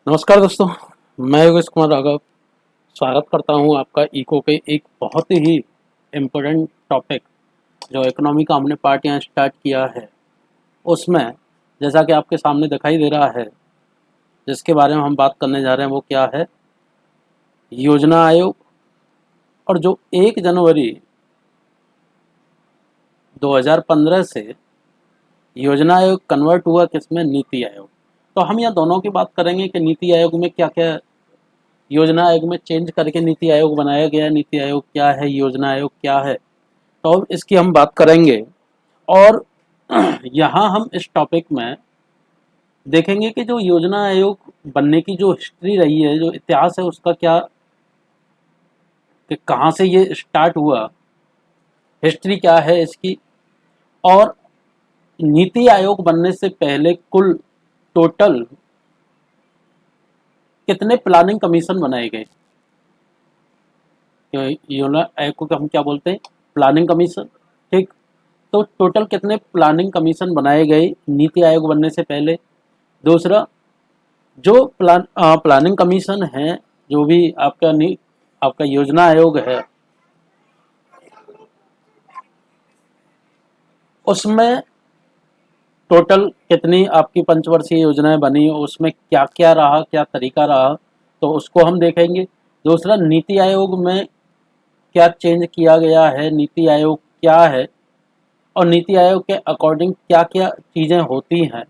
नमस्कार दोस्तों, मैं योगेश कुमार राघव स्वागत करता हूं आपका इको के एक बहुत ही इम्पोर्टेंट टॉपिक जो इकोनॉमी का हमने पार्ट यहाँ स्टार्ट किया है। उसमें जैसा कि आपके सामने दिखाई दे रहा है, जिसके बारे में हम बात करने जा रहे हैं वो क्या है, योजना आयोग। और जो 1 जनवरी 2015 से योजना आयोग कन्वर्ट हुआ किसमें, नीति आयोग। तो हम यहाँ दोनों की बात करेंगे कि नीति आयोग में क्या क्या योजना आयोग में चेंज करके नीति आयोग बनाया गया, नीति आयोग क्या है, योजना आयोग क्या है, तो अब इसकी हम बात करेंगे। और यहाँ हम इस टॉपिक में देखेंगे कि जो योजना आयोग बनने की जो हिस्ट्री रही है, जो इतिहास है उसका क्या, कि कहाँ से ये स्टार्ट हुआ, हिस्ट्री क्या है इसकी। और नीति आयोग बनने से पहले कुल टोटल कितने प्लानिंग कमीशन बनाए गए। योजना आयोग को हम क्या बोलते हैं, प्लानिंग कमीशन। ठीक, तो टोटल कितने प्लानिंग कमीशन बनाए गए नीति आयोग बनने से पहले। दूसरा, जो प्लानिंग कमीशन है, जो भी आपका योजना आयोग है, उसमें टोटल कितनी आपकी पंचवर्षीय योजनाएं बनी, उसमें क्या क्या रहा, क्या तरीका रहा, तो उसको हम देखेंगे। दूसरा, नीति आयोग में क्या चेंज किया गया है, नीति आयोग क्या है, और नीति आयोग के अकॉर्डिंग क्या क्या चीज़ें होती हैं।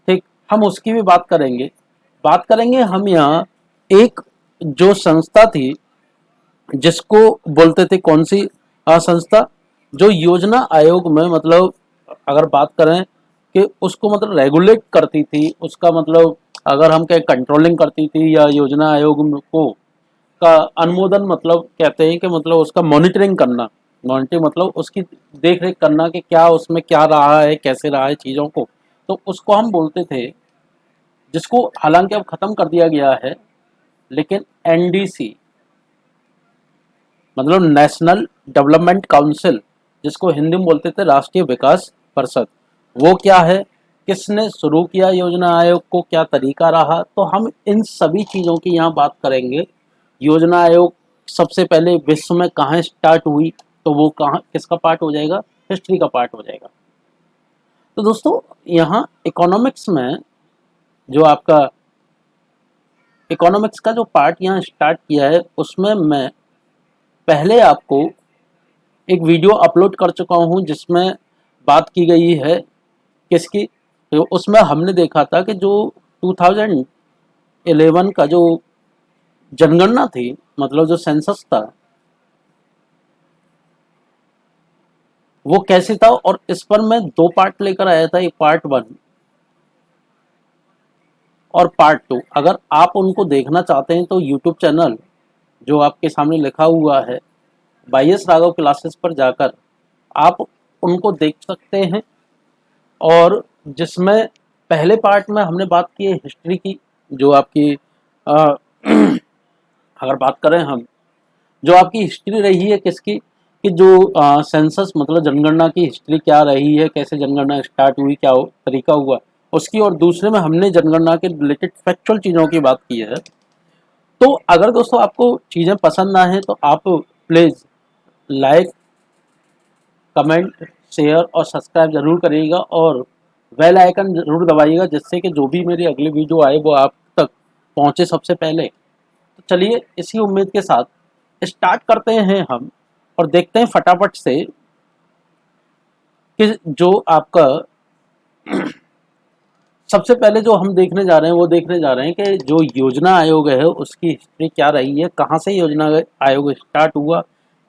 ठीक, हम उसकी भी बात करेंगे हम यहाँ। एक जो संस्था थी जिसको बोलते थे, कौन सी संस्था, जो योजना आयोग में मतलब अगर बात करें कि उसको मतलब रेगुलेट करती थी, उसका मतलब अगर हम कहें कंट्रोलिंग करती थी, या योजना आयोग को का अनुमोदन मतलब कहते हैं कि मतलब उसका मॉनिटरिंग करना, मॉनिटरिंग मतलब उसकी देख रेख करना कि क्या उसमें क्या रहा है, कैसे रहा है चीज़ों को, तो उसको हम बोलते थे, जिसको हालांकि अब ख़त्म कर दिया गया है, लेकिन एनडीसी मतलब नेशनल डेवलपमेंट काउंसिल, जिसको हिंदी में बोलते थे राष्ट्रीय विकास परिषद, वो क्या है, किसने शुरू किया योजना आयोग को, क्या तरीका रहा, तो हम इन सभी चीज़ों की यहाँ बात करेंगे। योजना आयोग सबसे पहले विश्व में कहाँ स्टार्ट हुई, तो वो कहाँ किसका पार्ट हो जाएगा, हिस्ट्री का पार्ट हो जाएगा। तो दोस्तों, यहाँ इकोनॉमिक्स में जो आपका इकोनॉमिक्स का जो पार्ट यहाँ स्टार्ट किया है, उसमें मैं पहले आपको एक वीडियो अपलोड कर चुका हूँ, जिसमें बात की गई है किसकी, तो उसमें हमने देखा था कि जो 2011 का जो जनगणना थी, मतलब जो सेंसस था, वो कैसे था। और इस पर मैं 2 पार्ट लेकर आया था, एक पार्ट 1 और पार्ट 2। अगर आप उनको देखना चाहते हैं तो यूट्यूब चैनल जो आपके सामने लिखा हुआ है YS राघव क्लासेस पर जाकर आप उनको देख सकते हैं। और जिसमें पहले पार्ट में हमने बात की है हिस्ट्री की, जो आपकी अ, अगर बात करें हम, जो आपकी हिस्ट्री रही है किसकी, कि जो सेंसस मतलब जनगणना की हिस्ट्री क्या रही है, कैसे जनगणना स्टार्ट हुई, क्या तरीका हुआ उसकी। और दूसरे में हमने जनगणना के रिलेटेड फैक्चुअल चीज़ों की बात की है। तो अगर दोस्तों आपको चीज़ें पसंद ना है तो आप प्लीज़ लाइक, कमेंट, शेयर और सब्सक्राइब ज़रूर करिएगा, और बेल आइकन ज़रूर दबाइएगा, जिससे कि जो भी मेरी अगली वीडियो आए वो आप तक पहुँचे सबसे पहले। तो चलिए, इसी उम्मीद के साथ स्टार्ट करते हैं हम, और देखते हैं फटाफट से कि जो आपका सबसे पहले जो हम देखने जा रहे हैं, वो देखने जा रहे हैं कि जो योजना आयोग है उसकी हिस्ट्री क्या रही है, कहाँ से योजना आयोग स्टार्ट हुआ,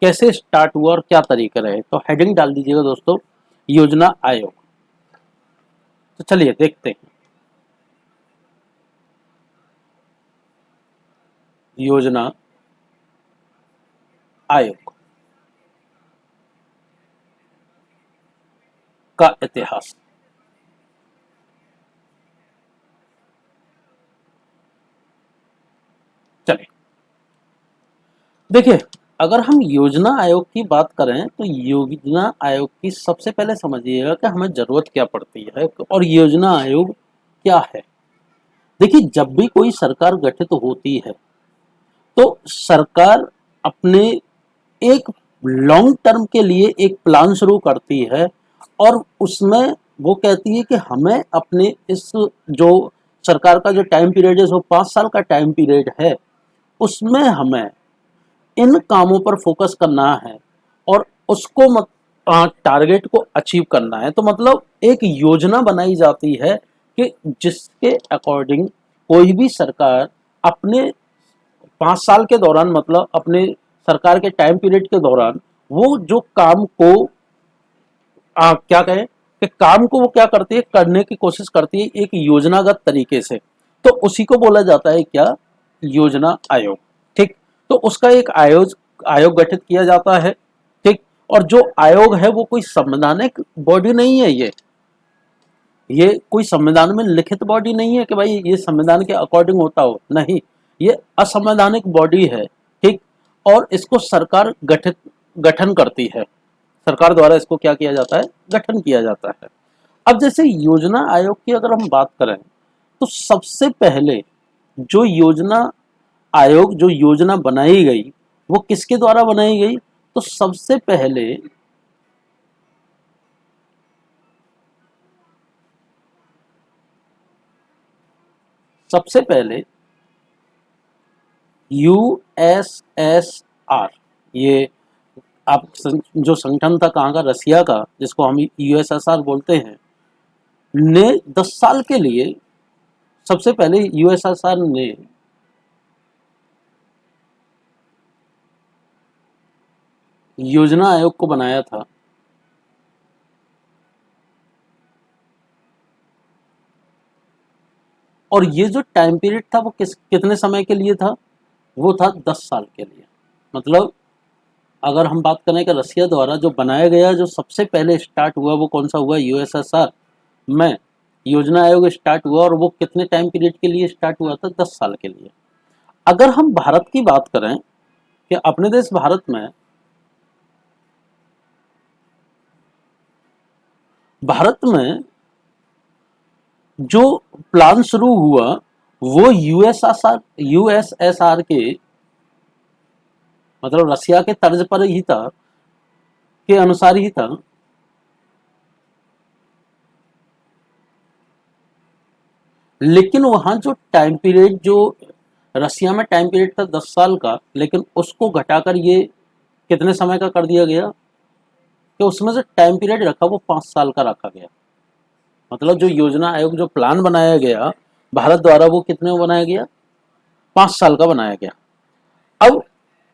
कैसे स्टार्ट हुआ, और क्या तरीके रहे। तो हेडिंग डाल दीजिएगा दोस्तों, योजना आयोग। तो चलिए देखते हैं योजना आयोग का इतिहास। चलिए देखिए, अगर हम योजना आयोग की बात करें तो योजना आयोग की सबसे पहले समझिएगा कि हमें ज़रूरत क्या पड़ती है और योजना आयोग क्या है। देखिए, जब भी कोई सरकार गठित होती है तो सरकार अपने एक लॉन्ग टर्म के लिए एक प्लान शुरू करती है और उसमें वो कहती है कि हमें अपने इस जो सरकार का जो टाइम पीरियड है वो 5 साल का टाइम पीरियड है, उसमें हमें इन कामों पर फोकस करना है और उसको टारगेट को अचीव करना है। तो मतलब एक योजना बनाई जाती है कि जिसके अकॉर्डिंग कोई भी सरकार अपने 5 साल के दौरान, मतलब अपने सरकार के टाइम पीरियड के दौरान, वो जो काम को क्या कहें कि काम को वो क्या करती है, करने की कोशिश करती है एक योजनागत तरीके से। तो उसी को बोला जाता है क्या, योजना आयोग। ठीक। तो उसका एक आयोग गठित किया जाता है। ठीक। और जो आयोग है वो कोई संवैधानिक बॉडी नहीं है, ये कोई संविधान में लिखित बॉडी नहीं है कि भाई ये संविधान के अकॉर्डिंग होता हो, नहीं, ये असंवैधानिक बॉडी है। ठीक। और इसको सरकार गठन करती है, सरकार द्वारा इसको क्या किया जाता है, गठन किया जाता है। अब जैसे योजना आयोग की अगर हम बात करें तो सबसे पहले जो योजना आयोग, जो योजना बनाई गई वो किसके द्वारा बनाई गई, तो सबसे पहले यूएसएसआर, ये आप जो संगठन था कहाँ का, रसिया का, जिसको हम यूएसएसआर बोलते हैं, ने 10 साल के लिए, सबसे पहले यूएसएसआर ने योजना आयोग को बनाया था। और ये जो टाइम पीरियड था वो कितने समय के लिए था, वो था 10 साल के लिए। मतलब अगर हम बात करें कि रसिया द्वारा जो बनाया गया, जो सबसे पहले स्टार्ट हुआ वो कौन सा हुआ, यूएसएसआर में योजना आयोग स्टार्ट हुआ, और वो कितने टाइम पीरियड के लिए स्टार्ट हुआ था, 10 साल के लिए। अगर हम भारत की बात करें कि अपने देश भारत में जो प्लान शुरू हुआ वो यूएसएसआर के, मतलब रसिया के तर्ज पर ही था, के अनुसार ही था। लेकिन वहां जो टाइम पीरियड, जो रसिया में टाइम पीरियड था 10 साल का, लेकिन उसको घटाकर ये कितने समय का कर दिया गया, कि उसमें से टाइम पीरियड रखा वो 5 साल का रखा गया। मतलब जो योजना आयोग, जो प्लान बनाया गया भारत द्वारा, वो कितने में बनाया गया, 5 साल का बनाया गया। अब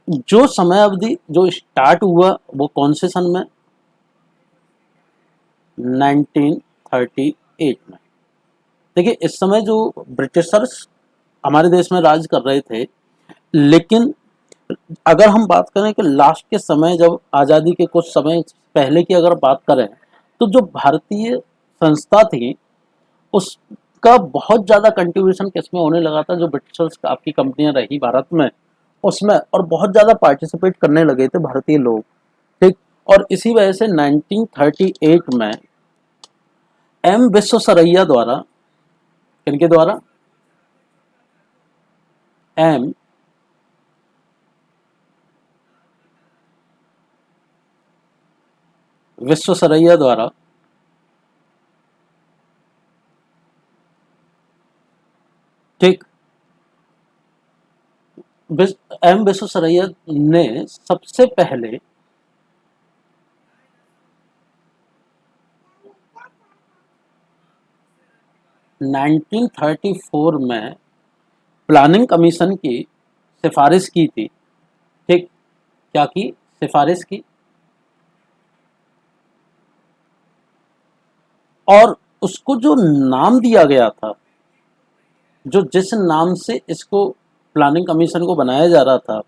जो समय अवधि जो स्टार्ट हुआ वो कौन से सन में, 1938 में। देखिए, इस समय जो ब्रिटिशर्स हमारे देश में राज कर रहे थे, लेकिन अगर हम बात करें कि लास्ट के समय, जब आज़ादी के कुछ समय पहले की अगर बात करें, तो जो भारतीय संस्था थी उसका बहुत ज़्यादा कंट्रीब्यूशन किसमें होने लगा था, जो ब्रिटिशर्स आपकी कंपनियां रही भारत में उसमें, और बहुत ज़्यादा पार्टिसिपेट करने लगे थे भारतीय लोग। ठीक। और इसी वजह से 1938 में एम विश्वेश्वरैया द्वारा, किनके द्वारा, एम विश्वेश्वरैया द्वारा ठीक, एम विश्वेश्वरैया ने सबसे पहले 1934 में प्लानिंग कमीशन की सिफारिश की थी। ठीक। क्या की सिफारिश की, और उसको जो नाम दिया गया था, जो जिस नाम से इसको प्लानिंग कमीशन को बनाया जा रहा था,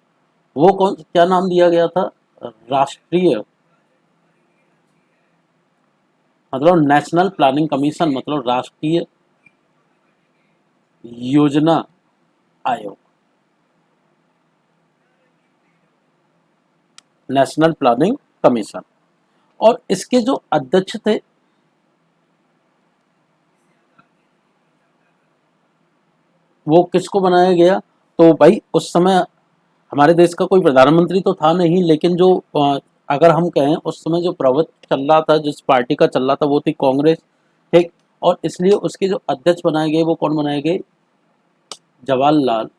वो क्या नाम दिया गया था, राष्ट्रीय, मतलब नेशनल प्लानिंग कमीशन, मतलब राष्ट्रीय योजना आयोग, नेशनल प्लानिंग कमीशन। और इसके जो अध्यक्ष थे, वो किसको बनाया गया? तो भाई उस समय हमारे देश का कोई प्रधानमंत्री तो था नहीं, लेकिन जो अगर हम कहें उस समय जो प्रभुत्व चल रहा था, जिस पार्टी का चल रहा था, वो थी कांग्रेस। ठीक। और इसलिए उसके जो अध्यक्ष बनाए गए वो कौन बनाए गए? जवाहरलाल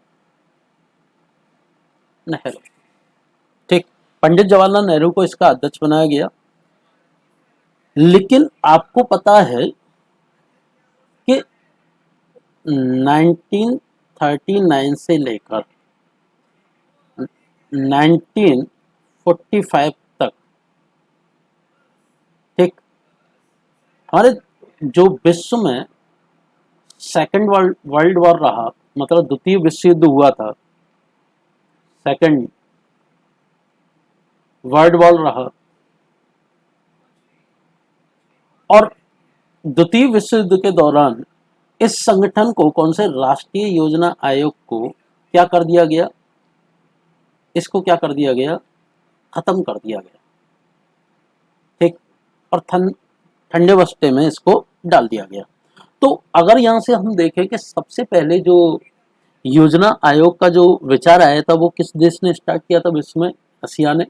नेहरू। ठीक। पंडित जवाहरलाल नेहरू को इसका अध्यक्ष बनाया गया। लेकिन आपको पता है कि 1939 से लेकर 1945 तक, ठीक, हमारे जो विश्व में सेकंड वर्ल्ड वॉर रहा, मतलब द्वितीय विश्व युद्ध हुआ था, सेकंड वर्ल्ड वॉर रहा, और द्वितीय विश्व युद्ध के दौरान इस संगठन को, कौन से राष्ट्रीय योजना आयोग को क्या कर दिया गया? इसको क्या कर दिया गया? खत्म कर दिया गया। ठीक। और ठंडे बस्ते में इसको डाल दिया गया। तो अगर यहाँ से हम देखें कि सबसे पहले जो योजना आयोग का जो विचार आया था वो किस देश ने स्टार्ट किया था विश्व में? रसिया ने।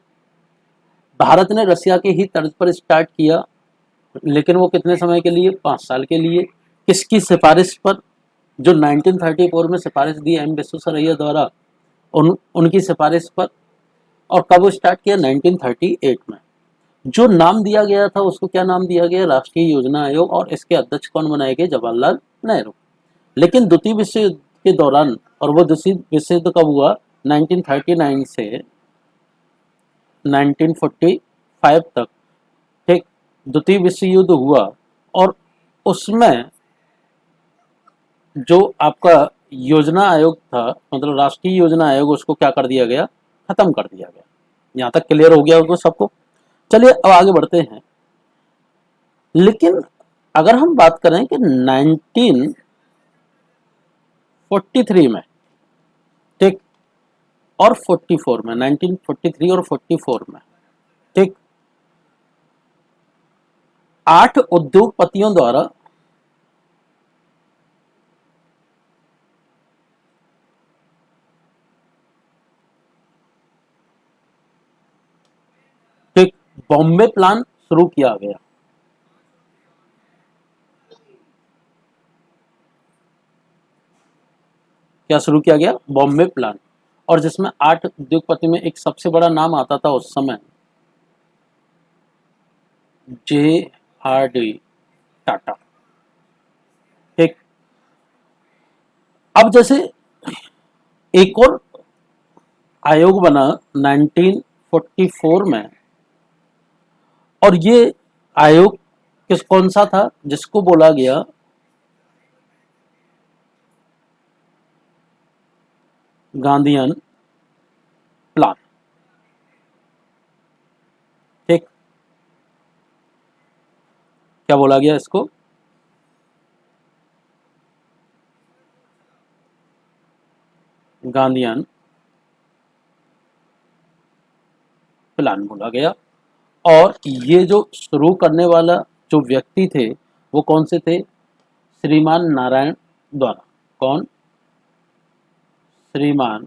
भारत ने रसिया के ही तर्ज पर स्टार्ट किया, लेकिन वो कितने समय के लिए? 5 साल के लिए। किसकी सिफारिश पर? जो 1934 में सिफारिश दी एम विश्वेश्वरैया द्वारा, उनकी सिफारिश पर। और कब स्टार्ट किया? 1938 में। जो नाम दिया गया था उसको क्या नाम दिया गया? राष्ट्रीय योजना आयोग। और इसके अध्यक्ष कौन बनाए गए? जवाहरलाल नेहरू। लेकिन द्वितीय विश्व युद्ध के दौरान, और वो द्वितीय विश्व युद्ध कब हुआ? 1939 से 1945 तक। ठीक। द्वितीय विश्व युद्ध हुआ, और उसमें जो आपका योजना आयोग था, मतलब राष्ट्रीय योजना आयोग, उसको क्या कर दिया गया? खत्म कर दिया गया। यहाँ तक क्लियर हो गया होगा सबको? चलिए अब आगे बढ़ते हैं। लेकिन अगर हम बात करें कि 1943 में, ठीक, और 44 में, 1943 और 44 में, ठीक, 8 उद्योगपतियों द्वारा ठीक बॉम्बे प्लान शुरू किया गया। क्या शुरू किया गया? बॉम्बे प्लान। और जिसमें 8 उद्योगपति में एक सबसे बड़ा नाम आता था उस समय, JRD टाटा। ठीक। अब जैसे एक और आयोग बना 1944 में, और ये आयोग कौन सा था? जिसको बोला गया गांधीयन प्लान। ठीक। क्या बोला गया इसको? गांधीयन प्लान बोला गया। और ये जो शुरू करने वाला जो व्यक्ति थे वो कौन से थे? श्रीमान नारायण द्वारा। कौन? श्रीमान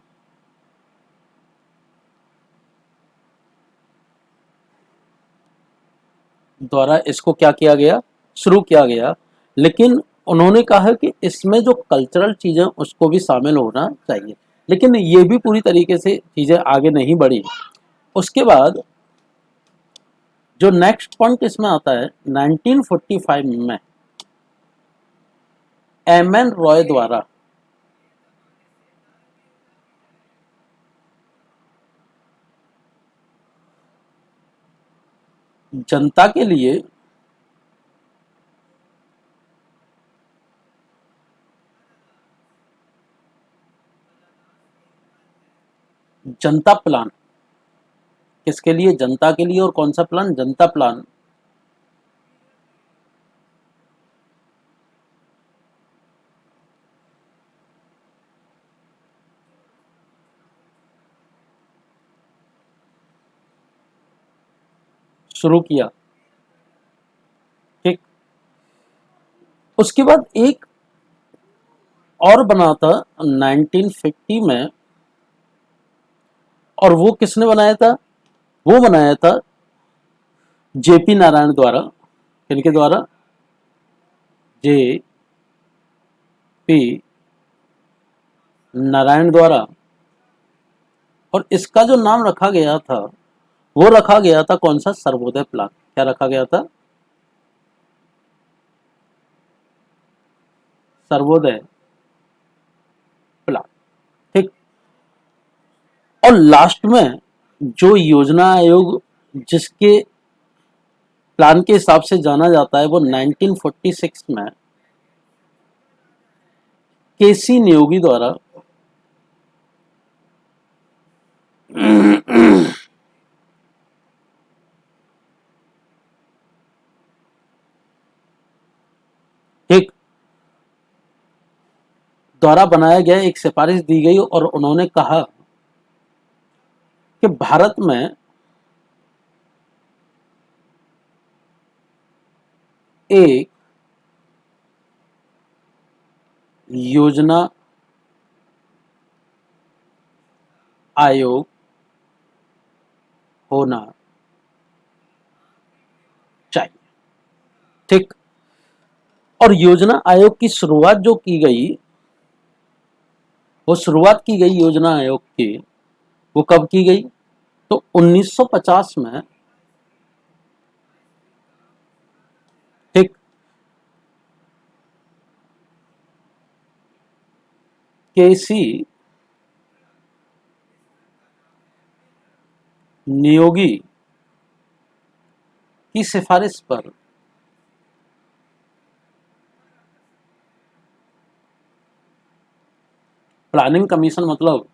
द्वारा इसको क्या किया गया? शुरू किया गया। लेकिन उन्होंने कहा कि इसमें जो कल्चरल चीज़ें उसको भी शामिल होना चाहिए, लेकिन ये भी पूरी तरीके से चीज़ें आगे नहीं बढ़ी। उसके बाद जो नेक्स्ट पॉइंट इसमें आता है, 1945 में एम एन रॉय द्वारा जनता के लिए जनता प्लान। किसके लिए? जनता के लिए। और कौन सा प्लान? जनता प्लान शुरू किया। ठीक। उसके बाद एक और बना था 1950 में, और वो किसने बनाया था? वो बनाया था जेपी नारायण द्वारा। किनके द्वारा? जे पी नारायण द्वारा। और इसका जो नाम रखा गया था वो रखा गया था कौन सा? सर्वोदय प्लान। क्या रखा गया था? सर्वोदय प्लान। ठीक। और लास्ट में जो योजना आयोग जिसके प्लान के हिसाब से जाना जाता है वो 1946 में केसी नियोगी द्वारा एक द्वारा बनाया गया, एक सिफारिश दी गई और उन्होंने कहा कि भारत में एक योजना आयोग होना चाहिए। ठीक। और योजना आयोग की शुरुआत जो की गई, वो शुरुआत की गई योजना आयोग की, वो कब की गई? तो 1950 में। ठीक। केसी नियोगी की सिफारिश पर प्लानिंग कमीशन मतलब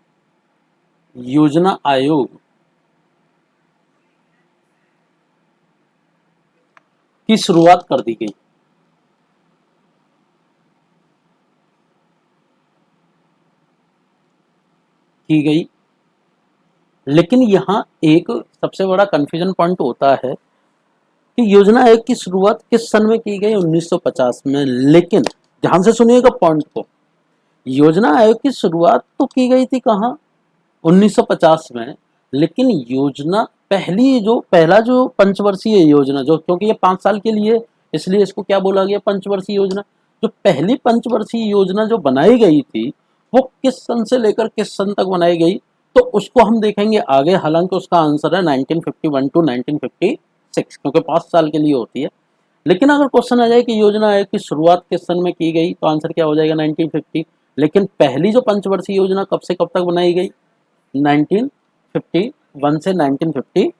योजना आयोग की शुरुआत कर दी गई। की गई। लेकिन यहां एक सबसे बड़ा कंफ्यूजन पॉइंट होता है कि योजना आयोग की शुरुआत किस सन में की गई? 1950 में। लेकिन ध्यान से सुनिएगा पॉइंट को, योजना आयोग की शुरुआत तो की गई थी कहाँ? 1950 में। लेकिन योजना पहला जो पंचवर्षीय योजना, जो क्योंकि ये 5 साल के लिए, इसलिए इसको क्या बोला गया? पंचवर्षीय योजना। जो पहली पंचवर्षीय योजना जो बनाई गई थी वो किस सन से लेकर किस सन तक बनाई गई, तो उसको हम देखेंगे आगे। हालांकि उसका आंसर है 1951 टू 1956, क्योंकि 5 साल के लिए होती है। लेकिन अगर क्वेश्चन आ जाए कि योजना आयोग की शुरुआत किस सन में की गई, तो आंसर क्या हो जाएगा? 1950। लेकिन पहली जो पंचवर्षीय योजना कब से कब तक बनाई गई? 1951 से 1956।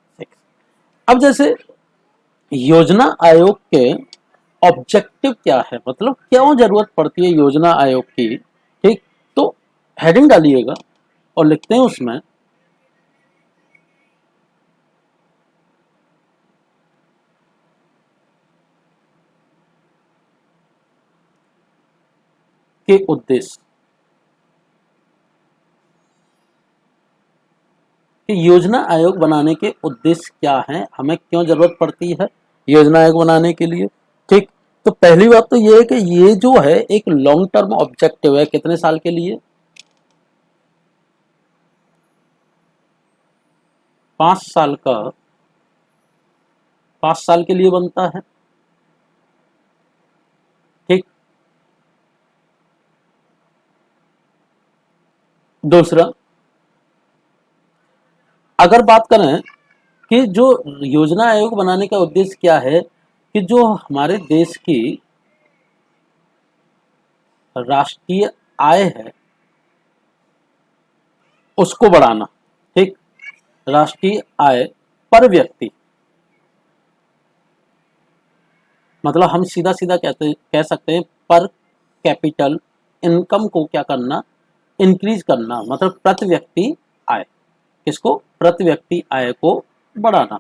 अब जैसे योजना आयोग के ऑब्जेक्टिव क्या है, मतलब क्यों जरूरत पड़ती है योजना आयोग की? ठीक। तो हेडिंग डालिएगा और लिखते हैं उसमें के उद्देश्य, कि योजना आयोग बनाने के उद्देश्य क्या हैं, हमें क्यों जरूरत पड़ती है योजना आयोग बनाने के लिए। ठीक। तो पहली बात तो ये है कि ये जो है एक लॉन्ग टर्म ऑब्जेक्टिव है। कितने साल के लिए? 5 साल का, 5 साल के लिए बनता है। ठीक। दूसरा, अगर बात करें कि जो योजना आयोग बनाने का उद्देश्य क्या है, कि जो हमारे देश की राष्ट्रीय आय है उसको बढ़ाना। ठीक। राष्ट्रीय आय पर व्यक्ति, मतलब हम सीधा सीधा कह सकते हैं पर कैपिटल इनकम को क्या करना? इंक्रीज करना, मतलब प्रति व्यक्ति आय। किसको? प्रति व्यक्ति आय को बढ़ाना।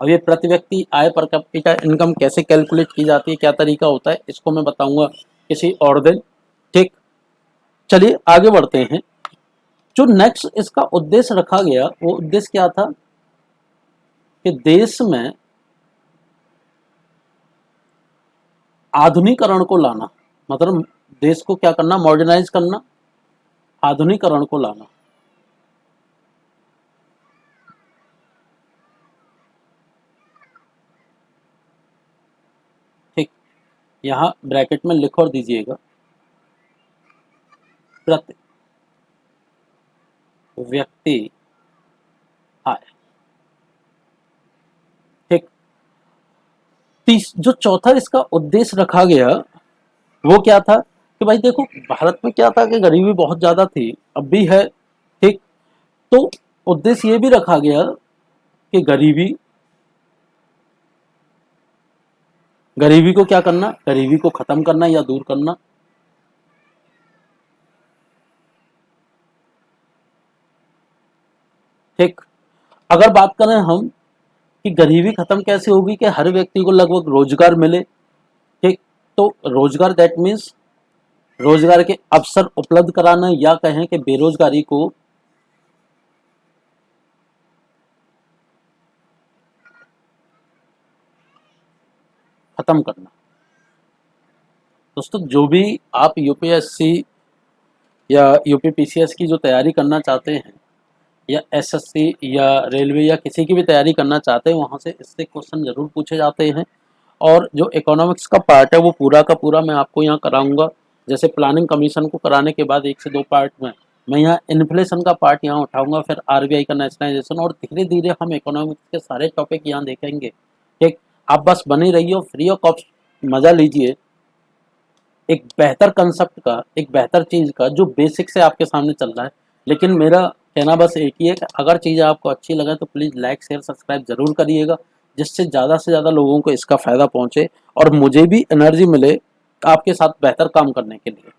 अब ये प्रति व्यक्ति आय पर कैपिटल इनकम कैसे कैलकुलेट की जाती है, क्या तरीका होता है, इसको मैं बताऊंगा किसी और दिन। ठीक। चलिए आगे बढ़ते हैं। जो नेक्स्ट इसका उद्देश्य रखा गया, वो उद्देश्य क्या था? कि देश में आधुनिकरण को लाना, मतलब देश को क्या करना, मॉडर्नाइज करना, आधुनिकरण को लाना। ठीक, यहाँ ब्रैकेट में लिख और दीजिएगा, प्रति व्यक्ति आय। ठीक, जो चौथा इसका उद्देश्य रखा गया वो क्या था कि भाई देखो भारत में क्या था कि गरीबी बहुत ज्यादा थी, अब भी है। ठीक, तो उद्देश्य ये भी रखा गया कि गरीबी को क्या करना, गरीबी को खत्म करना या दूर करना। ठीक, अगर बात करें हम कि गरीबी खत्म कैसे होगी, कि हर व्यक्ति को लगभग रोजगार मिले। ठीक, तो रोजगार दैट मीन्स रोजगार के अवसर उपलब्ध कराना, या कहें कि बेरोजगारी को खत्म करना। दोस्तों जो भी आप यूपीएससी या यूपीपीसीएस की जो तैयारी करना चाहते हैं, या एसएससी या रेलवे या किसी की भी तैयारी करना चाहते हैं, वहाँ से इससे क्वेश्चन जरूर पूछे जाते हैं। और जो इकोनॉमिक्स का पार्ट है वो पूरा का पूरा मैं आपको यहाँ कराऊंगा। जैसे प्लानिंग कमीशन को कराने के बाद 1 से 2 पार्ट में मैं यहाँ इन्फ्लेशन का पार्ट यहाँ उठाऊंगा, फिर आरबीआई का नेशनलाइजेशन, और धीरे धीरे हम इकोनॉमिक्स के सारे टॉपिक यहाँ देखेंगे। ठीक, आप बस बने रहिए और फ्री ऑफ कॉस्ट मजा लीजिए एक बेहतर कंसेप्ट का, एक बेहतर चीज़ का जो बेसिक से आपके सामने चल रहा है। लेकिन मेरा कहना बस एक ही है कि अगर चीज़ें आपको अच्छी लगे तो प्लीज़ लाइक शेयर सब्सक्राइब जरूर करिएगा, जिससे ज़्यादा से ज़्यादा लोगों को इसका फ़ायदा पहुँचे और मुझे भी एनर्जी मिले आपके साथ बेहतर काम करने के लिए।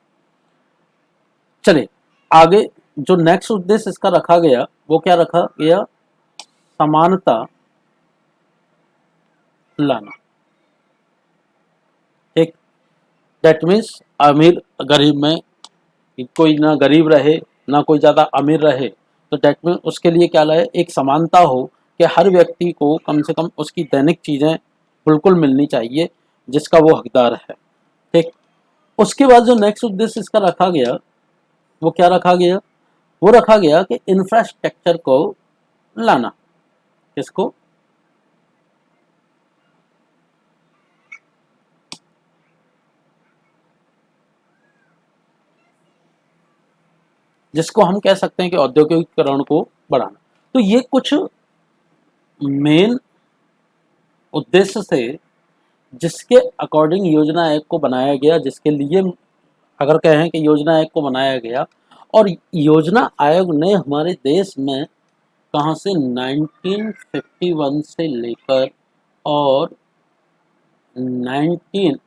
चलिए आगे, जो नेक्स्ट उद्देश्य इसका रखा गया वो क्या रखा गया, समानता लाना। ठीक, दैट मीन्स अमीर गरीब में कोई ना गरीब रहे ना कोई ज़्यादा अमीर रहे, तो दैट मीन उसके लिए क्या लाए, एक समानता हो कि हर व्यक्ति को कम से कम उसकी दैनिक चीज़ें बिल्कुल मिलनी चाहिए जिसका वो हकदार है। ठीक, उसके बाद जो नेक्स्ट उद्देश्य इसका रखा गया वो क्या रखा गया, वो रखा गया कि इंफ्रास्ट्रक्चर को लाना। किसको, जिसको हम कह सकते हैं कि औद्योगिकीकरण को बढ़ाना। तो ये कुछ मेन उद्देश्य से जिसके अकॉर्डिंग योजना आयोग को बनाया गया, जिसके लिए अगर कहें कि योजना आयोग को बनाया गया। और योजना आयोग ने हमारे देश में कहाँ से 1951 से लेकर और 2015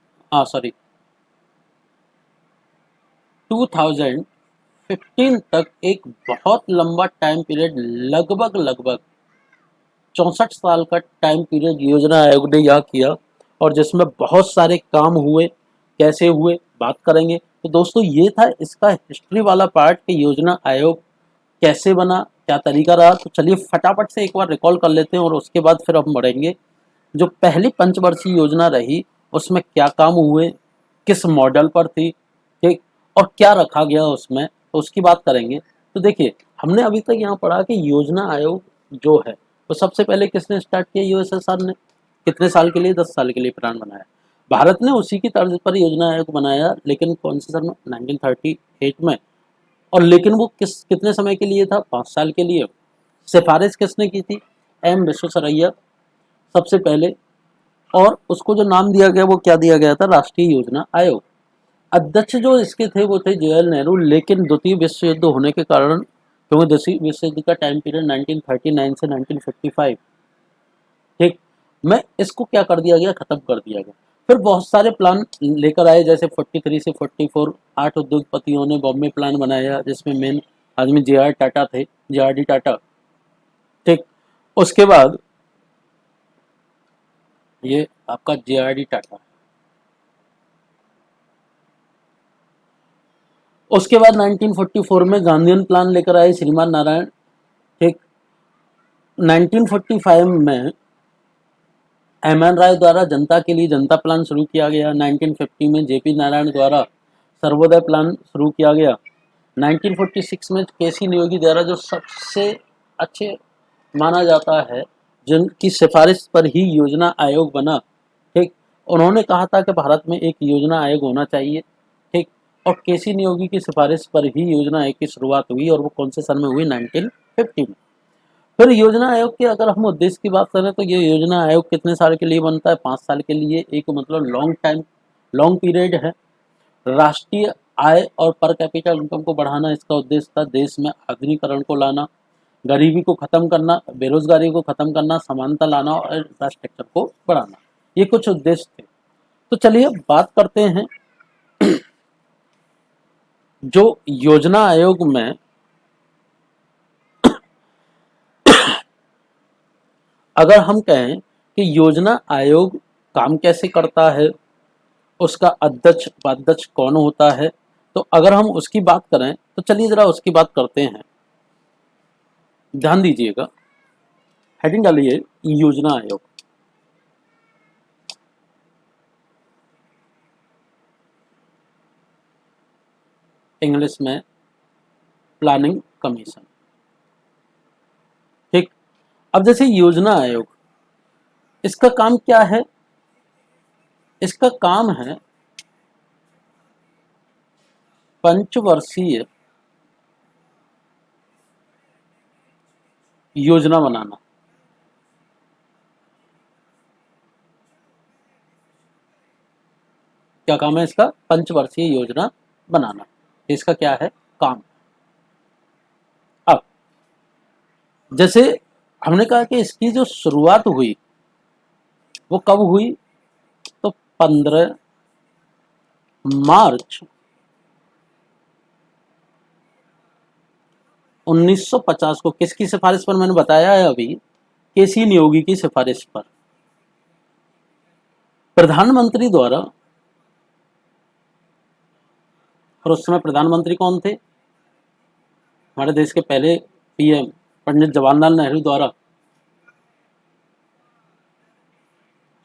तक एक बहुत लंबा टाइम पीरियड, लगभग 64 साल का टाइम पीरियड योजना आयोग ने यहाँ किया, और जिसमें बहुत सारे काम हुए। कैसे हुए बात करेंगे। तो दोस्तों ये था इसका हिस्ट्री वाला पार्ट कि योजना आयोग कैसे बना, क्या तरीका रहा। तो चलिए फटाफट से एक बार रिकॉल कर लेते हैं और उसके बाद फिर हम बढ़ेंगे। जो पहली पंचवर्षीय योजना रही उसमें क्या काम हुए, किस मॉडल पर थी, ठीक, और क्या रखा गया उसमें, तो उसकी बात करेंगे। तो देखिए हमने अभी तक यहाँ पढ़ा कि योजना आयोग जो है तो सबसे पहले किसने स्टार्ट किया, यूएसएसआर ने। कितने साल के लिए, 10 साल के लिए प्लान बनाया। भारत ने उसी की तर्ज पर योजना आयोग बनाया, लेकिन कौन से साल में, 1938 में। और लेकिन वो कितने समय के लिए था, 5 साल के लिए। सिफारिश किसने की थी, एम विश्वेश्वरैया सबसे पहले। और उसको जो नाम दिया गया वो क्या दिया गया था, राष्ट्रीय योजना आयोग। अध्यक्ष जो इसके थे वो थे जवाहरलाल नेहरू, लेकिन द्वितीय विश्व युद्ध होने के कारण, क्योंकि द्वितीय विश्व युद्ध का टाइम पीरियड 1939 से 1955, ठीक, मैं इसको क्या कर दिया गया, खत्म कर दिया गया। फिर बहुत सारे प्लान लेकर आए, जैसे 43 से 44 8 उद्योगपतियों ने बॉम्बे प्लान बनाया, जिसमें मेन आदमी जे आर टाटा थे, जे आर डी टाटा। ठीक, उसके बाद ये आपका जे आर डी टाटा। उसके बाद 1944 में गांधीयन प्लान लेकर आए श्रीमान नारायण। ठीक, 1945 में एम एन राय द्वारा जनता के लिए जनता प्लान शुरू किया गया। 1950 में जेपी नारायण द्वारा सर्वोदय प्लान शुरू किया गया। 1946 में केसी नियोगी द्वारा जो सबसे अच्छे माना जाता है, जिनकी सिफारिश पर ही योजना आयोग बना, ठीक, उन्होंने कहा था कि भारत में एक योजना आयोग होना चाहिए, ठीक, और केसी नियोगी की सिफारिश पर ही योजना आयोग की शुरुआत हुई, और वो कौन से सन में हुई? 1950 में। फिर योजना आयोग के अगर हम उद्देश्य की बात करें तो ये योजना आयोग कितने साल के लिए बनता है? 5 साल के लिए। एक मतलब लॉन्ग टाइम, लॉन्ग पीरियड है। राष्ट्रीय आय और पर कैपिटल इनकम को बढ़ाना इसका उद्देश्य था। देश में आधुनिकीकरण को लाना, गरीबी को खत्म करना, बेरोजगारी को खत्म करना, समानता लाना और इंफ्रास्ट्रक्चर को बढ़ाना, ये कुछ उद्देश्य थे। तो चलिए बात करते हैं जो योजना आयोग में अगर हम कहें कि योजना आयोग काम कैसे करता है, उसका अध्यक्ष उपाध्यक्ष कौन होता है, तो अगर हम उसकी बात करें तो चलिए जरा उसकी बात करते हैं। ध्यान दीजिएगा, हेडिंग डालिए योजना आयोग। इंग्लिश में प्लानिंग कमीशन, ठीक। अब जैसे योजना आयोग, इसका काम क्या है? इसका काम है पंचवर्षीय योजना बनाना। क्या काम है इसका? पंचवर्षीय योजना बनाना, इसका क्या है काम? अब जैसे हमने कहा कि इसकी जो शुरुआत हुई वो कब हुई? तो 15 मार्च 1950 को। किसकी सिफारिश पर? मैंने बताया है अभी, केसी नियोगी की सिफारिश पर। प्रधानमंत्री द्वारा, और उस समय प्रधानमंत्री कौन थे? हमारे देश के पहले पीएम पंडित जवाहरलाल नेहरू द्वारा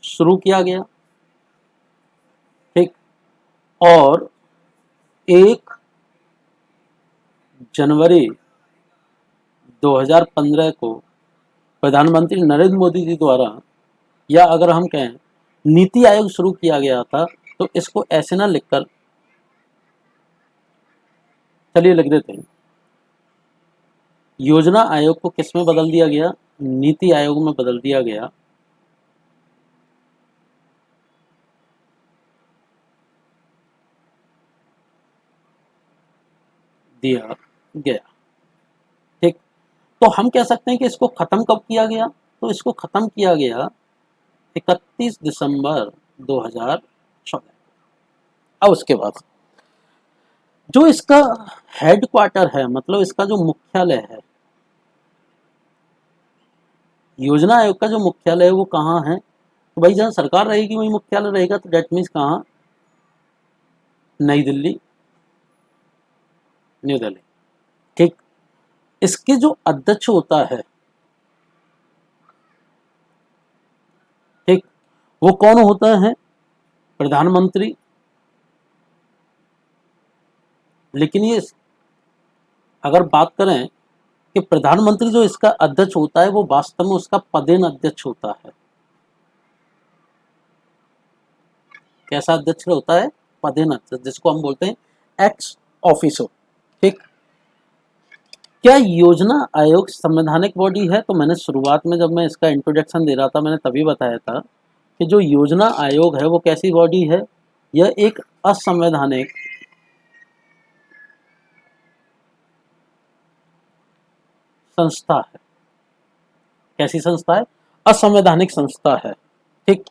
शुरू किया गया, ठीक। और 1 जनवरी 2015 को प्रधानमंत्री नरेंद्र मोदी जी द्वारा, या अगर हम कहें नीति आयोग शुरू किया गया था। तो इसको ऐसे ना लिखकर, चलिए लिख देते हैं, योजना आयोग को किस में बदल दिया गया? नीति आयोग में बदल दिया गया। दिया गया, ठीक। तो हम कह सकते हैं कि इसको खत्म कब किया गया? तो इसको खत्म किया गया 31 दिसंबर 2014। अब उसके बाद जो इसका हेड क्वार्टर है, मतलब इसका जो मुख्यालय है, योजना आयोग का जो मुख्यालय है वो कहाँ है? तो भाई जहाँ सरकार रहेगी वही मुख्यालय रहेगा, तो डेट मीन्स कहाँ? नई दिल्ली, न्यू दिल्ली, ठीक। इसके जो अध्यक्ष होता है, ठीक, वो कौन होता है? प्रधानमंत्री। लेकिन ये अगर बात करें कि प्रधानमंत्री जो इसका अध्यक्ष होता है वो वास्तव में उसका पदेन अध्यक्ष होता है। कैसा अध्यक्ष होता है? पदेन अध्यक्ष, जिसको हम बोलते हैं एक्स ऑफिसो, ठीक। क्या योजना आयोग संवैधानिक बॉडी है? तो मैंने शुरुआत में जब मैं इसका इंट्रोडक्शन दे रहा था मैंने तभी बताया था कि जो योजना आयोग है वो कैसी बॉडी है? यह एक असंवैधानिक संस्था है। कैसी संस्था है? असंवैधानिक संस्था है, ठीक।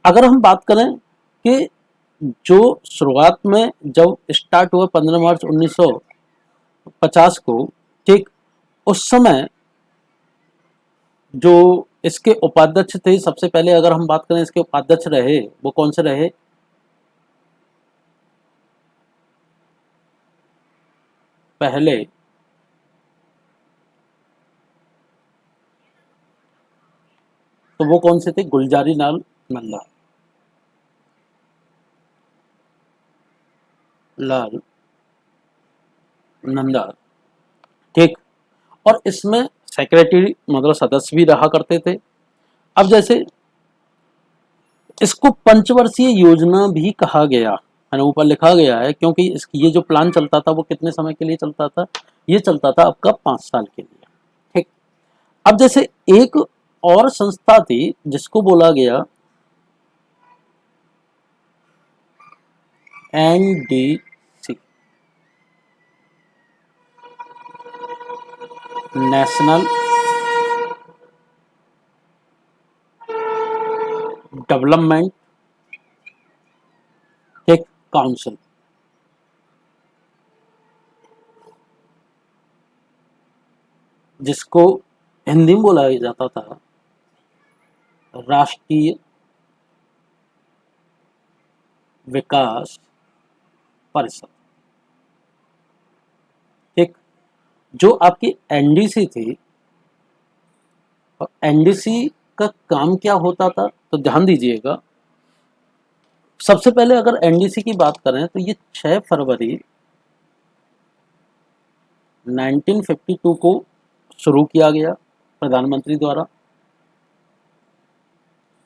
अगर हम बात करें कि जो शुरुआत में जब स्टार्ट हुआ 15 मार्च 1950 को, ठीक, उस समय जो इसके उपाध्यक्ष थे, सबसे पहले अगर हम बात करें इसके उपाध्यक्ष रहे, वो कौन से रहे? पहले तो वो कौन से थे? गुलजारी लाल नंदा। लाल नंदा, ठीक। और इसमें सेक्रेटरी मतलब सदस्य भी रहा करते थे। अब जैसे इसको पंचवर्षीय योजना भी कहा गया, मैंने ऊपर लिखा गया है, क्योंकि इसकी ये जो प्लान चलता था वो कितने समय के लिए चलता था, ये चलता था आपका 5 साल के लिए, ठीक। अब जैसे एक और संस्था थी जिसको बोला गया एनडीसी, नेशनल डेवलपमेंट, ठीक, काउंसिल, जिसको हिंदी में बोला जाता था राष्ट्रीय विकास परिषद, ठीक। जो आपकी एनडीसी थी, और एनडीसी का काम क्या होता था, तो ध्यान दीजिएगा। सबसे पहले अगर एनडीसी की बात करें तो ये 6 फरवरी 1952 को शुरू किया गया, प्रधानमंत्री द्वारा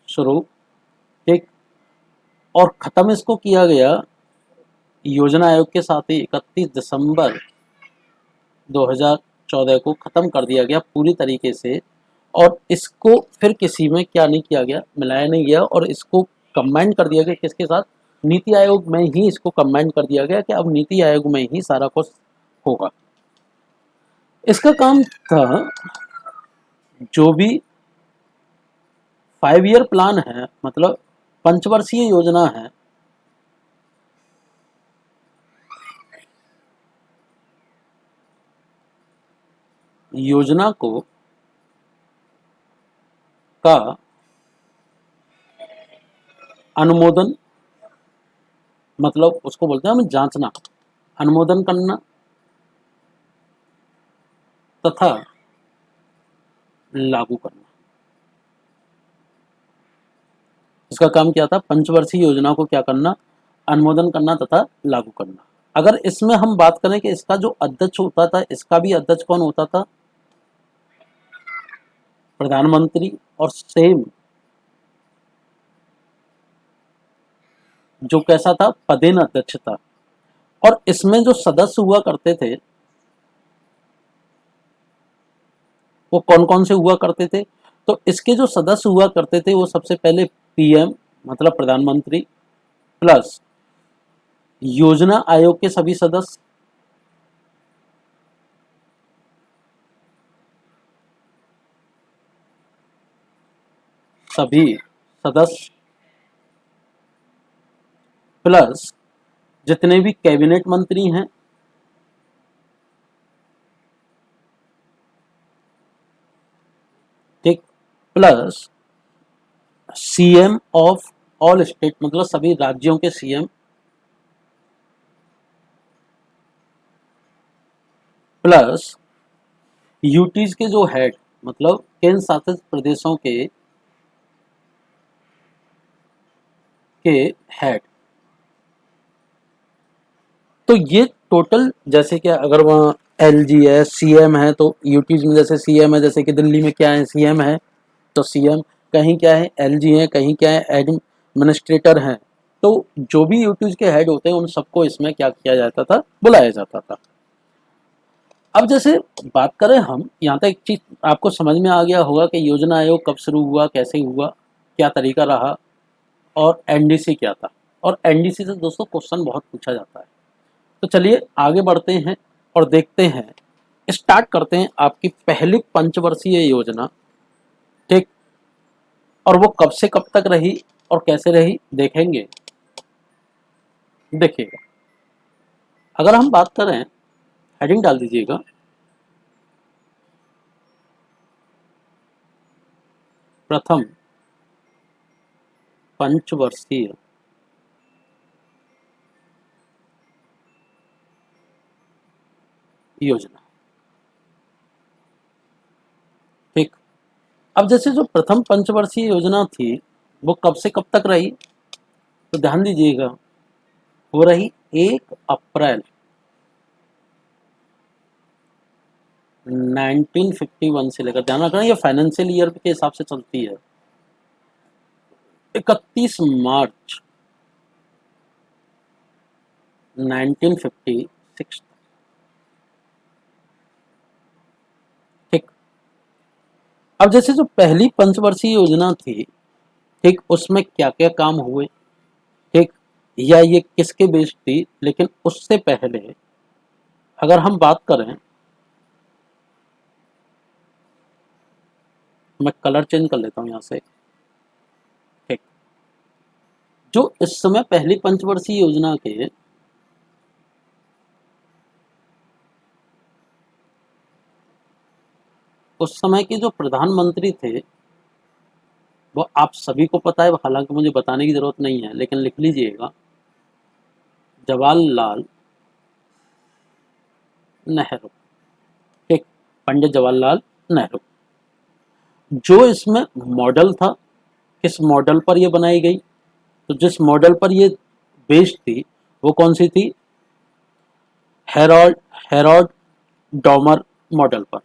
शुरू, ठीक। और ख़त्म इसको किया गया योजना आयोग के साथ ही 31 दिसंबर 2014 को ख़त्म कर दिया गया पूरी तरीके से। और इसको फिर किसी में क्या नहीं किया गया, मिलाया नहीं गया, और इसको कंबाइन कर दिया गया किसके साथ, नीति आयोग में ही इसको कंबाइन कर दिया गया कि अब नीति आयोग में ही सारा कुछ होगा। इसका काम था जो भी 5 ईयर प्लान है, मतलब पंचवर्षीय योजना है, योजना को का अनुमोदन, मतलब उसको बोलते हैं हम जांचना, अनुमोदन करना तथा लागू करना। इसका काम क्या था, पंचवर्षीय योजना को क्या करना, अनुमोदन करना तथा लागू करना। अगर इसमें हम बात करें कि इसका जो अध्यक्ष होता था, इसका भी अध्यक्ष कौन होता था, प्रधानमंत्री, और सेम जो कैसा था, पदेन अध्यक्ष था। और इसमें जो सदस्य हुआ करते थे वो कौन कौन से हुआ करते थे, तो इसके जो सदस्य हुआ करते थे वो सबसे पहले पीएम मतलब प्रधानमंत्री, प्लस योजना आयोग के सभी सदस्य, सभी सदस्य, प्लस जितने भी कैबिनेट मंत्री हैं, ठीक, plus CM of all state मतलब सभी राज्यों के सीएम, प्लस यूटीज के जो हेड मतलब केंद्र शासित प्रदेशों के हेड। तो ये टोटल, जैसे कि अगर वहाँ एलजी है, सीएम है, तो यूटीज में जैसे सीएम है, जैसे कि दिल्ली में क्या है, सीएम है, तो सीएम, कहीं क्या है एलजी है, कहीं क्या है एडमिनिस्ट्रेटर हैं। तो जो भी यूटीज के हेड होते हैं उन सबको इसमें क्या किया जाता था, बुलाया जाता था। अब जैसे बात करें हम, यहाँ तक एक चीज आपको समझ में आ गया होगा कि योजना आयोग कब शुरू हुआ, कैसे हुआ, क्या तरीका रहा, और एनडीसी क्या था। और एनडीसी से दोस्तों क्वेश्चन बहुत पूछा जाता है। तो चलिए आगे बढ़ते हैं और देखते हैं, स्टार्ट करते हैं आपकी पहली पंचवर्षीय योजना, ठीक। और वो कब से कब तक रही और कैसे रही देखेंगे। देखिएगा, अगर हम बात करें, हेडिंग डाल दीजिएगा, प्रथम पंचवर्षीय योजना, ठीक। अब जैसे जो प्रथम पंचवर्षीय योजना थी वो कब से कब तक रही, तो ध्यान दीजिएगा, हो रही 1 अप्रैल 1951 से लेकर, ध्यान रखना ये फाइनेंशियल ईयर के हिसाब से चलती है, 31 मार्च 1956। ठीक। अब जैसे जो पहली पंचवर्षीय योजना थी, ठीक, उसमें क्या क्या काम हुए, ठीक, या ये किसके बेस्ड थी, लेकिन उससे पहले अगर हम बात करें, मैं कलर चेंज कर लेता हूं यहां से। ठीक। जो इस समय पहली पंचवर्षीय योजना के उस समय के जो प्रधानमंत्री थे, वो आप सभी को पता है, हालांकि मुझे बताने की जरूरत नहीं है, लेकिन लिख लीजिएगा, जवाहरलाल नेहरू। ठीक, पंडित जवाहरलाल नेहरू। जो इसमें मॉडल था, किस मॉडल पर यह बनाई गई, तो जिस मॉडल पर ये बेस्ड थी वो कौन सी थी, हेरोल्ड हेरोल्ड डॉमर मॉडल पर,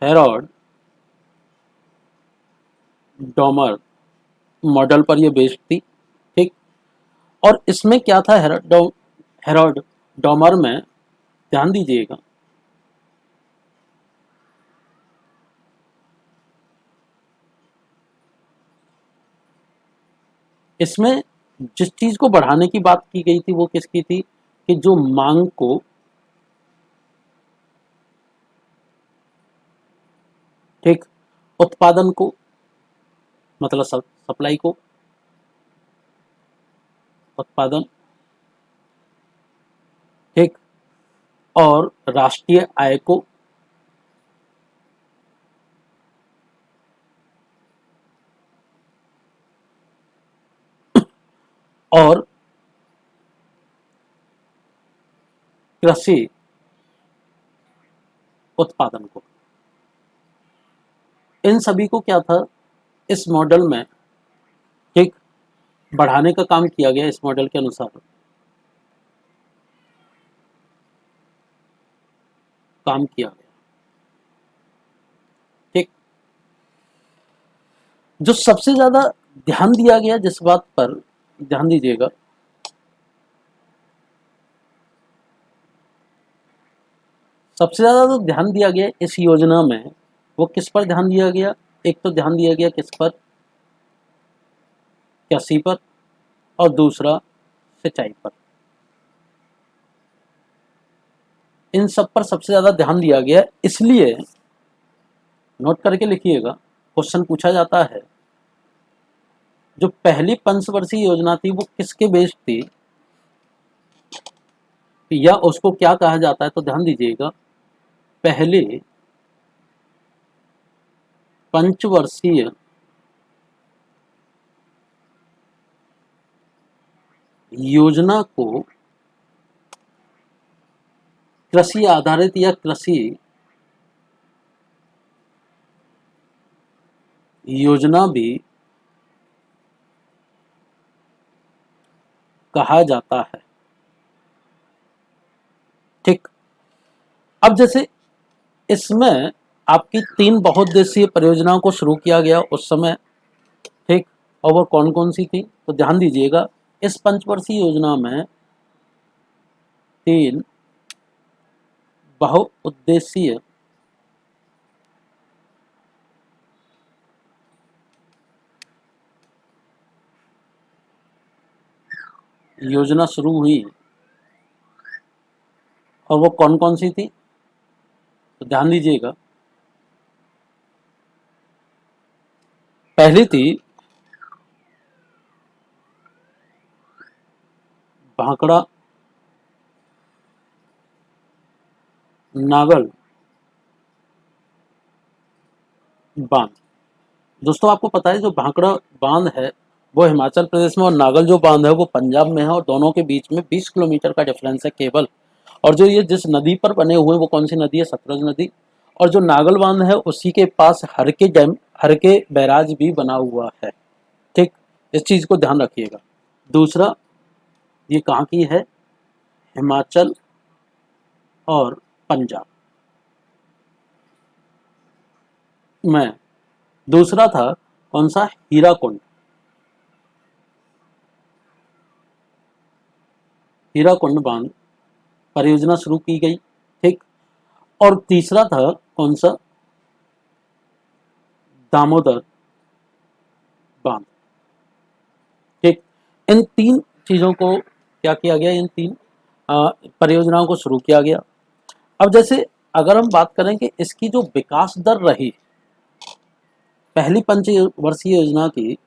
हेरोल्ड डॉमर मॉडल पर ये बेस्ड थी। ठीक। और इसमें क्या था, हेरोल्ड डॉमर में, ध्यान दीजिएगा, इसमें जिस चीज को बढ़ाने की बात की गई थी वो किसकी थी, कि जो मांग को, ठीक, उत्पादन को, मतलब सप्लाई को, उत्पादन, ठीक, और राष्ट्रीय आय को, और कृषि उत्पादन को, इन सभी को क्या था इस मॉडल में, ठीक, बढ़ाने का काम किया गया। इस मॉडल के अनुसार काम किया गया। ठीक। जो सबसे ज्यादा ध्यान दिया गया, जिस बात पर ध्यान दीजिएगा, सबसे ज्यादा जो ध्यान दिया गया इस योजना में, वो किस पर ध्यान दिया गया, एक तो ध्यान दिया गया किस पर, कृषि पर, और दूसरा सिंचाई पर। इन सब पर सबसे ज्यादा ध्यान दिया गया, इसलिए नोट करके लिखिएगा, क्वेश्चन पूछा जाता है, जो पहली पंचवर्षीय योजना थी वो किसके बेस्ड थी, या उसको क्या कहा जाता है, तो ध्यान दीजिएगा, पहले पंचवर्षीय योजना को कृषि आधारित या कृषि योजना भी कहा जाता है। ठीक। अब जैसे इसमें आपकी 3 बहुउद्देशीय परियोजनाओं को शुरू किया गया उस समय, ठीक, और वो कौन कौन सी थी, तो ध्यान दीजिएगा, इस पंचवर्षीय योजना में 3 बहुउद्देशीय योजना शुरू हुई, और वो कौन कौन सी थी, तो ध्यान दीजिएगा, पहली थी भाखड़ा नागल बांध। दोस्तों आपको पता है जो भाखड़ा बांध है वो हिमाचल प्रदेश में, और नागल जो बांध है वो पंजाब में है, और दोनों के बीच में 20 किलोमीटर का डिफरेंस है केवल। और जो ये जिस नदी पर बने हुए वो कौन सी नदी है, सतलज नदी। और जो नागल बांध है उसी के पास हरके बैराज भी बना हुआ है। ठीक, इस चीज को ध्यान रखिएगा। दूसरा ये कहाँ की है, हिमाचल और पंजाब में। दूसरा था कौन सा, हीराकुंड, हीराकुंड बांध परियोजना शुरू की गई, ठीक। और तीसरा था कौन सा, दामोदर बांध, ठीक। इन तीन चीजों को क्या किया गया, इन तीन परियोजनाओं को शुरू किया गया। अब जैसे अगर हम बात करें कि इसकी जो विकास दर रही पहली पंचवर्षीय योजना की,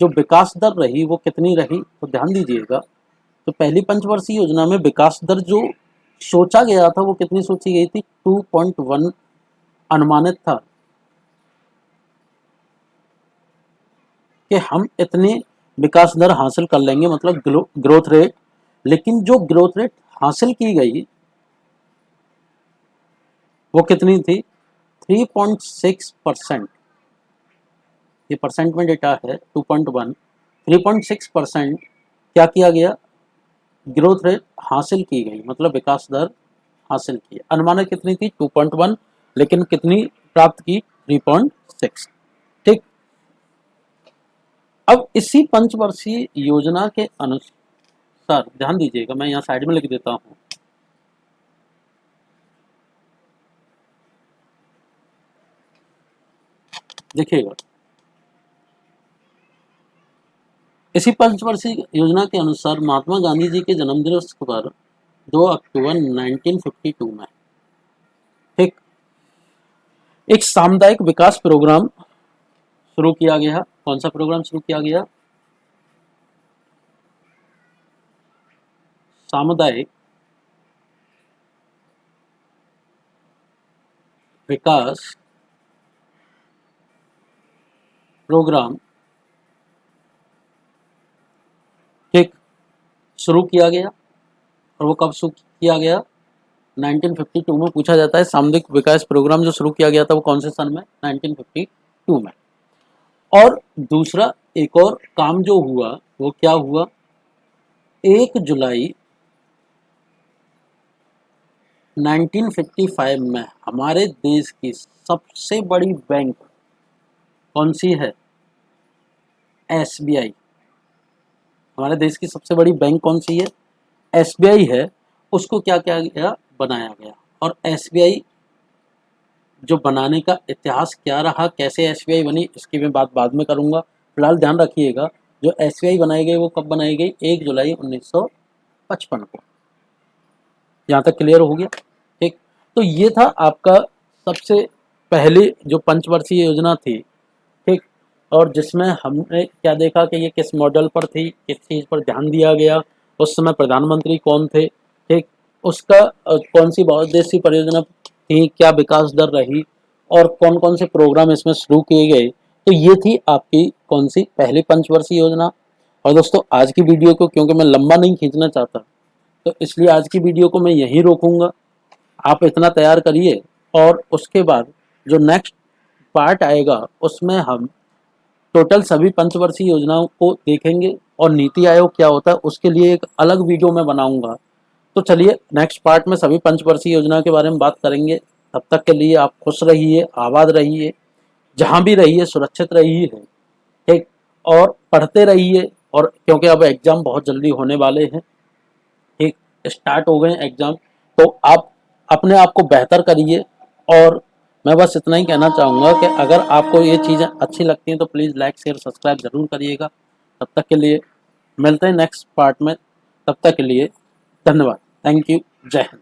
जो विकास दर रही वो कितनी रही, तो ध्यान दीजिएगा। तो पहली पंचवर्षीय योजना में विकास दर जो सोचा गया था वो कितनी सोची गई थी, 2.1 अनुमानित था कि हम इतने विकास दर हासिल कर लेंगे, मतलब ग्रोथ रेट। लेकिन जो ग्रोथ रेट हासिल की गई वो कितनी थी, 3.6%। ये परसेंट में डेटा है, 2.1, 3.6% क्या किया गया, ग्रोथ रेट हासिल की गई, मतलब विकास दर हासिल की। अनुमानित कितनी थी, 2.1, लेकिन कितनी प्राप्त की, 3.6, ठीक। अब इसी पंचवर्षीय योजना के अनुसार ध्यान दीजिएगा, मैं यहाँ साइड में लिख देता हूँ, देखिएगा। इसी पंचवर्षीय योजना के अनुसार महात्मा गांधी जी के जन्मदिवस पर 2 अक्टूबर 1952 में, ठीक, एक सामुदायिक विकास प्रोग्राम शुरू किया गया। कौन सा प्रोग्राम शुरू किया गया, सामुदायिक विकास प्रोग्राम, ठीक, शुरू किया गया। और वो कब शुरू किया गया, 1952 में। पूछा जाता है सामुदायिक विकास प्रोग्राम जो शुरू किया गया था वो कौन से सन में, 1952 में। और दूसरा एक और काम जो हुआ वो क्या हुआ, 1 जुलाई 1955 में हमारे देश की सबसे बड़ी बैंक कौन सी है, एसबीआई। हमारे देश की सबसे बड़ी बैंक कौन सी है, एसबीआई है। उसको क्या किया गया, बनाया गया। और एसबीआई जो बनाने का इतिहास क्या रहा, कैसे एसबीआई बनी, इसकी मैं बात बाद में करूंगा। फिलहाल ध्यान रखिएगा, जो एसबीआई बनाई गई वो कब बनाई गई, 1 जुलाई 1955 को। यहाँ तक क्लियर हो गया, ठीक। तो ये था आपका सबसे पहली जो पंचवर्षीय योजना थी, ठीक। और जिसमें हमने क्या देखा कि ये किस मॉडल पर थी, किस चीज़ पर ध्यान दिया गया, उस समय प्रधानमंत्री कौन थे, ठीक। उसका कौन सी बहुउद्देशीय परियोजना थी, क्या विकास दर रही, और कौन कौन से प्रोग्राम इसमें शुरू किए गए। तो ये थी आपकी कौन सी, पहली पंचवर्षीय योजना। और दोस्तों आज की वीडियो को क्योंकि मैं लंबा नहीं खींचना चाहता, तो इसलिए आज की वीडियो को मैं यहीं रोकूंगा। आप इतना तैयार करिए, और उसके बाद जो नेक्स्ट पार्ट आएगा उसमें हम टोटल सभी पंचवर्षीय योजनाओं को देखेंगे, और नीति आयोग क्या होता है उसके लिए एक अलग वीडियो मैं बनाऊंगा। तो चलिए नेक्स्ट पार्ट में सभी पंचवर्षीय योजना के बारे में बात करेंगे। तब तक के लिए आप खुश रहिए, आबाद रहिए, जहाँ भी रहिए सुरक्षित रहिए, ठीक। और पढ़ते रहिए, और क्योंकि अब एग्जाम बहुत जल्दी होने वाले हैं, ठीक, स्टार्ट हो गए एग्जाम। तो आप अपने आप को बेहतर करिए। और मैं बस इतना ही कहना चाहूँगा कि अगर आपको ये चीज़ें अच्छी लगती हैं तो प्लीज़ लाइक शेयर सब्सक्राइब ज़रूर करिएगा। तब तक के लिए मिलते हैं नेक्स्ट पार्ट में, तब तक के लिए धन्यवाद, थैंक यू, जय हिंद।